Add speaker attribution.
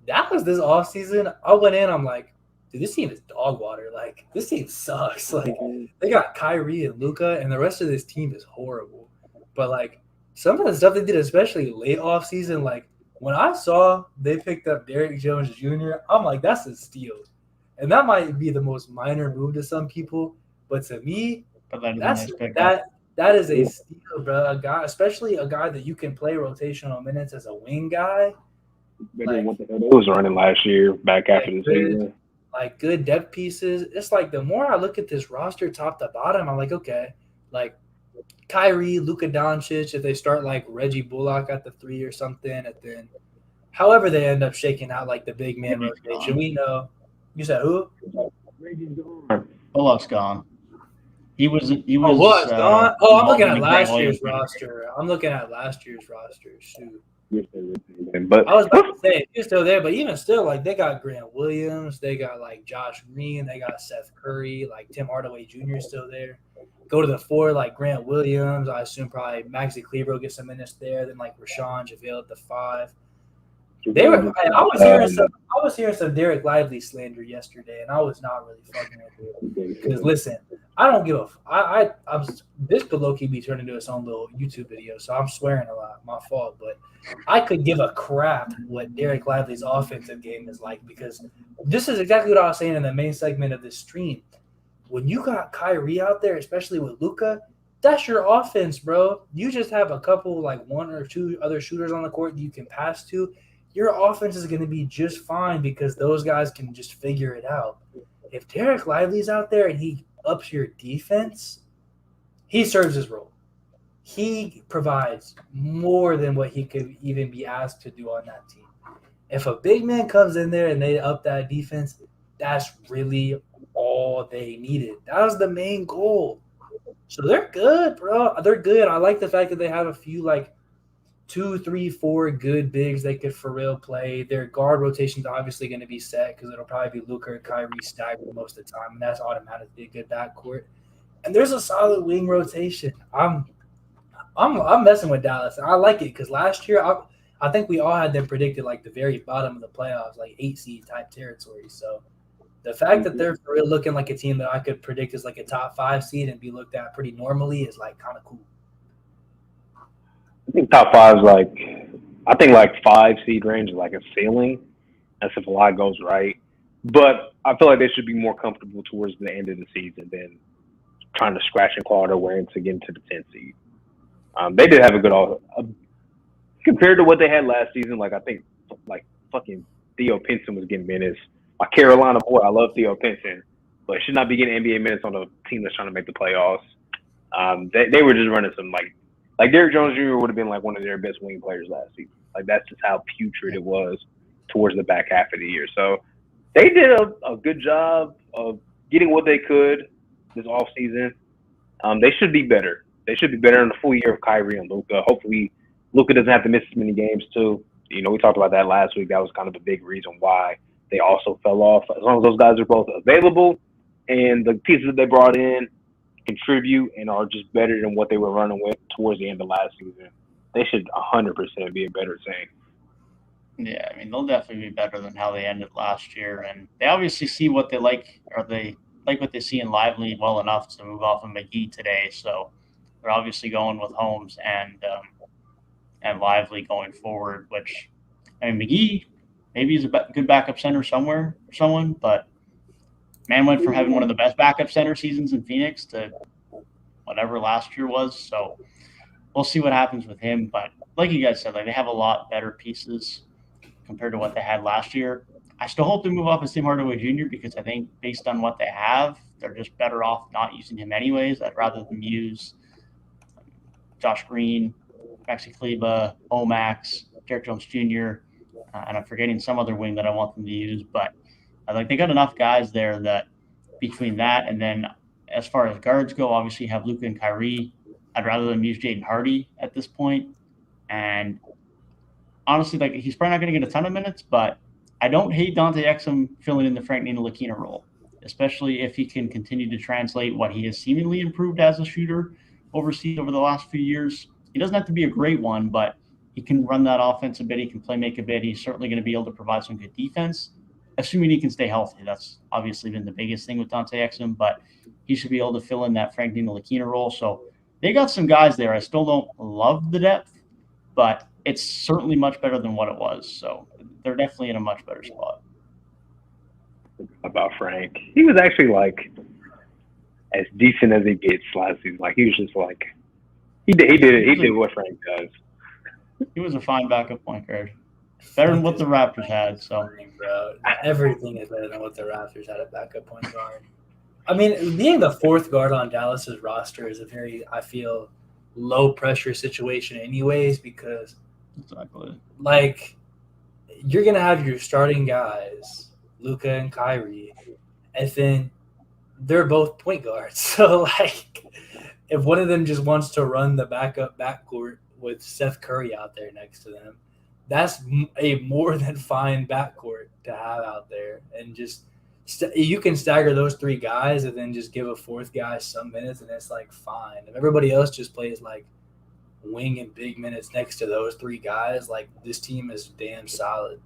Speaker 1: Dallas this offseason, I went in, I'm like, dude, this team is dog water. Like, this team sucks. Like, they got Kyrie and Luka, and the rest of this team is horrible. But, like, some of the stuff they did, especially late offseason, like, when I saw they picked up Derrick Jones Jr., I'm like, that's a steal. And that might be the most minor move to some people, but to me,
Speaker 2: But that is a
Speaker 1: that's
Speaker 2: nice pickup.
Speaker 1: that is a steal, bro. A guy, especially a guy that you can play rotational minutes as a wing guy,
Speaker 3: Better than
Speaker 1: like
Speaker 3: what the hell they was running last year, back
Speaker 1: yeah,
Speaker 3: after the
Speaker 1: good,
Speaker 3: season.
Speaker 1: like good depth pieces. It's like the more I look at this roster top to bottom, I'm like, okay, like Kyrie, Luka Doncic, if they start like Reggie Bullock at the three or something, and then however they end up shaking out like the big man
Speaker 2: Reggie's
Speaker 1: rotation,
Speaker 2: gone.
Speaker 1: we know. You said who?
Speaker 3: Reggie's gone.
Speaker 2: Bullock's gone. He was
Speaker 1: Oh, was gone. Oh, I'm looking
Speaker 2: involved in
Speaker 1: at
Speaker 2: the Grant
Speaker 1: last
Speaker 2: Williams
Speaker 1: year's
Speaker 2: trade.
Speaker 1: roster. I'm looking at last year's roster. Shoot.
Speaker 3: But
Speaker 1: I was about to say he's still there, but even still, like they got Grant Williams, they got like Josh Green, they got Seth Curry, like Tim Hardaway Jr. is still there. Go to the four, like Grant Williams. I assume probably Maxi Kleber will get some minutes there. Then like Richaun JaVale at the five. They were. I was hearing some Derek Lively slander yesterday, and I was not really fucking with it. Because listen, I don't give a. I'm this could low key be turned into its own little YouTube video, so I'm swearing a lot. My fault, but I could give a crap what Derek Lively's offensive game is like because this is exactly what I was saying in the main segment of this stream. When you got Kyrie out there, especially with Luka, that's your offense, bro. You just have a couple, like one or two other shooters on the court that you can pass to. Your offense is going to be just fine because those guys can just figure it out. If Derek Lively's out there and he ups your defense, he serves his role. He provides more than what he could even be asked to do on that team. If a big man comes in there and they up that defense, that's really all they needed. That was the main goal. So they're good, bro. They're good. I like the fact that they have a few like 2, 3, 4 good bigs they could for real play. Their guard rotation's obviously going to be set because it'll probably be Luka or Kyrie staggered most of the time, and that's automatically a good backcourt. And there's a solid wing rotation. I'm messing with Dallas, and I like it because last year I think we all had them predicted like the very bottom of the playoffs, like 8 seed type territory. So the fact that they're for real looking like a team that I could predict as like a top 5 seed and be looked at pretty normally is like kind of cool.
Speaker 3: I think top five's like, I think like 5 seed range is like a ceiling. That's if a lot goes right. But I feel like they should be more comfortable towards the end of the season than trying to scratch and claw their way into get into the 10 seed. They did have a good compared to what they had last season. Like I think like fucking Theo Pinson was getting minutes. My Carolina boy, I love Theo Pinson, but should not be getting NBA minutes on a team that's trying to make the playoffs. They were just running some like Derrick Jones Jr. would have been like one of their best wing players last season. Like that's just how putrid it was towards the back half of the year. So they did a good job of getting what they could this off season. They should be better. They should be better in the full year of Kyrie and Luka. Hopefully, Luka doesn't have to miss as many games too. You know, we talked about that last week. That was kind of a big reason why they also fell off. As long as those guys are both available and the pieces that they brought in contribute and are just better than what they were running with towards the end of last season, they should 100% be a better team.
Speaker 2: Yeah, I mean, they'll definitely be better than how they ended last year. And they obviously see what they like, or they like what they see in Lively well enough to move off of McGee today. So they're obviously going with Holmes and Lively going forward, which, I mean, McGee, maybe he's a good backup center somewhere for someone, but man went from having one of the best backup center seasons in Phoenix to whatever last year was. So we'll see what happens with him. But like you guys said, like they have a lot better pieces compared to what they had last year. I still hope they move off of Tim Hardaway Jr. because I think based on what they have, they're just better off not using him anyways. I'd rather them use Josh Green, Maxi Kleber, Omax, Derrick Jones Jr., and I'm forgetting some other wing that I want them to use. But like they got enough guys there that between that and then as far as guards go, obviously you have Luka and Kyrie. I'd rather them use Jaden Hardy at this point. And honestly, like he's probably not going to get a ton of minutes, but I don't hate Dante Exum filling in the Frank Ntilikina role, especially if he can continue to translate what he has seemingly improved as a shooter overseas over the last few years. He doesn't have to be a great one, but He can run that offense a bit. He can play make a bit. He's certainly going to be able to provide some good defense, assuming he can stay healthy. That's obviously been the biggest thing with Dante Exum, but he should be able to fill in that Frank Ntilikina role. So they got some guys there. I still don't love the depth, but it's certainly much better than what it was. So they're definitely in a much better spot.
Speaker 3: About Frank, he was actually like as decent as he gets last season. Like he was just like he did what Frank does.
Speaker 2: He was a fine backup point guard. Better than what the Raptors had. So
Speaker 1: bro, everything is better than what the Raptors had at backup point guard. I mean, being the fourth guard on Dallas's roster is a very, I feel, low pressure situation anyways, because
Speaker 2: exactly,
Speaker 1: like, you're gonna have your starting guys, Luka and Kyrie, and then they're both point guards. So like, if one of them just wants to run the backup backcourt with Seth Curry out there next to them, that's a more than fine backcourt to have out there. And just you can stagger those three guys and then just give a fourth guy some minutes, and it's like fine. If everybody else just plays like wing and big minutes next to those three guys, like this team is damn solid.